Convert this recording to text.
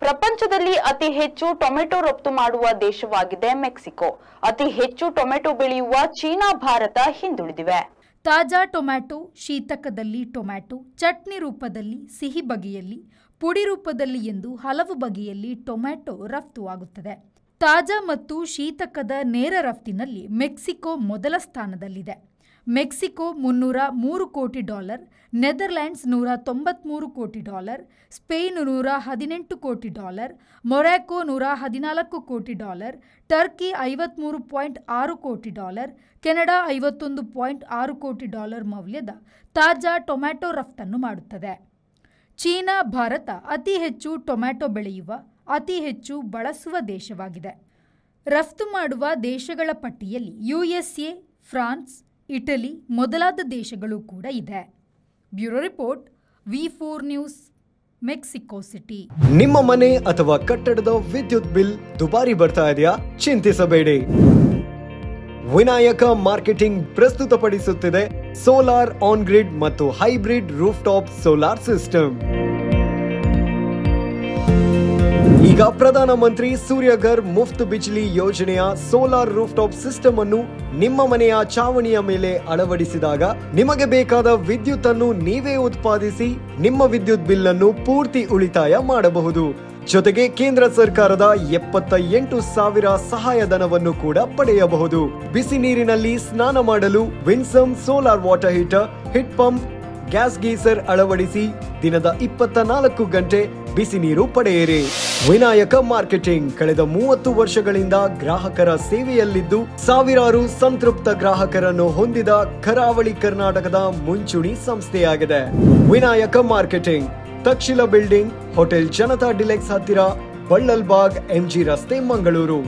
ಪ್ರಪಂಚದಲ್ಲಿ ಅತಿ ಹೆಚ್ಚು ಟೊಮೆಟೊ ರಫ್ತು ಮಾಡುವ ದೇಶವಾಗಿದೆ ಮೆಕ್ಸಿಕೋ. ಅತಿ ಹೆಚ್ಚು ಟೊಮೆಟೊ ಬೆಳೆಯುವ ಚೀನಾ, ಭಾರತ ಹಿಂದುಳಿದಿವೆ. ತಾಜಾ ಟೊಮ್ಯಾಟೊ, ಶೀತಕದಲ್ಲಿ ಟೊಮ್ಯಾಟೊ, ಚಟ್ನಿ ರೂಪದಲ್ಲಿ, ಸಿಹಿ ಬಗೆಯಲ್ಲಿ, ಪುಡಿ ರೂಪದಲ್ಲಿ ಎಂದು ಹಲವು ಬಗೆಯಲ್ಲಿ ಟೊಮ್ಯಾಟೊ ರಫ್ತುವಾಗುತ್ತದೆ. ತಾಜಾ ಮತ್ತು ಶೀತಕದ ನೇರ ರಫ್ತಿನಲ್ಲಿ ಮೆಕ್ಸಿಕೋ ಮೊದಲ ಸ್ಥಾನದಲ್ಲಿದೆ. ಮೆಕ್ಸಿಕೋ $303 ಕೋಟಿ, ನೆದರ್ಲ್ಯಾಂಡ್ಸ್ $193 ಕೋಟಿ, ಸ್ಪೇನ್ $118 ಕೋಟಿ, ಮೊರಾಕೊ $114 ಕೋಟಿ, ಟರ್ಕಿ $53.6 ಕೋಟಿ, ಕೆನಡಾ $51.6 ಕೋಟಿ ಮೌಲ್ಯದ ತಾಜಾ ಟೊಮ್ಯಾಟೊ ರಫ್ತನ್ನು ಮಾಡುತ್ತದೆ. ಚೀನಾ, ಭಾರತ ಅತಿ ಹೆಚ್ಚು ಟೊಮ್ಯಾಟೊ ಬೆಳೆಯುವ, ಅತಿ ಹೆಚ್ಚು ಬಳಸುವ ದೇಶವಾಗಿದೆ. ರಫ್ತು ಮಾಡುವ ದೇಶಗಳ ಪಟ್ಟಿಯಲ್ಲಿ USA, ಫ್ರಾನ್ಸ್, ಇಟಲಿ ಮೊದಲಾದ ದೇಶಗಳು ಕೂಡ ಇದೆ. Bureau report, V4 news, Mexico city. ನಿಮ್ಮ ಮನೆ ಅಥವಾ ಕಟ್ಟಡದ ವಿದ್ಯುತ್ ಬಿಲ್ ದುಬಾರಿ ಬರ್ತಾ ಇದೆಯಾ? ಚಿಂತಿಸಬೇಡಿ. ವಿನಾಯಕ ಮಾರ್ಕೆಟಿಂಗ್ ಪ್ರಸ್ತುತಪಡಿಸುತ್ತಿದೆ ಸೋಲಾರ್ ಆನ್ ಗ್ರಿಡ್ ಮತ್ತು hybrid roof top solar system. ಈಗ ಪ್ರಧಾನಮಂತ್ರಿ ಸೂರ್ಯಘರ್ ಮುಫ್ತ್ ಬಿಜ್ಲಿ ಯೋಜನೆಯ ಸೋಲಾರ್ ರೂಫ್ ಟಾಪ್ ಸಿಸ್ಟಮ್ ಅನ್ನು ನಿಮ್ಮ ಮನೆಯ ಚಾವಣಿಯ ಮೇಲೆ ಅಳವಡಿಸಿದಾಗ ನಿಮಗೆ ಬೇಕಾದ ವಿದ್ಯುತ್ ಅನ್ನು ನೀವೇ ಉತ್ಪಾದಿಸಿ ನಿಮ್ಮ ವಿದ್ಯುತ್ ಬಿಲ್ ಅನ್ನು ಪೂರ್ತಿ ಉಳಿತಾಯ ಮಾಡಬಹುದು. ಜೊತೆಗೆ ಕೇಂದ್ರ ಸರ್ಕಾರದ 78,000 ಸಹಾಯಧನವನ್ನು ಕೂಡ ಪಡೆಯಬಹುದು. ಬಿಸಿ ನೀರಿನಲ್ಲಿ ಸ್ನಾನ ಮಾಡಲು winsome solar water heater, heat pump, gas geyser ಅಳವಡಿಸಿ ದಿನದ 24 ಗಂಟೆ ಬಿಸಿ ನೀರು ಪಡೆಯಿರಿ. ವಿನಾಯಕ ಮಾರ್ಕೆಟಿಂಗ್ ಕಳೆದ 30 ವರ್ಷಗಳಿಂದ ಗ್ರಾಹಕರ ಸೇವೆಯಲ್ಲಿದ್ದು ಸಾವಿರಾರು ಸಂತೃಪ್ತ ಗ್ರಾಹಕರನ್ನು ಹೊಂದಿದ ಕರಾವಳಿ ಕರ್ನಾಟಕದ ಮುಂಚೂಣಿ ಸಂಸ್ಥೆಯಾಗಿದೆ. Vinayaka marketing, Takshila building, hotel Janata deluxe ಹತ್ತಿರ, ಬಳ್ಳಲ್ಬಾಗ್, MG ರಸ್ತೆ, ಮಂಗಳೂರು.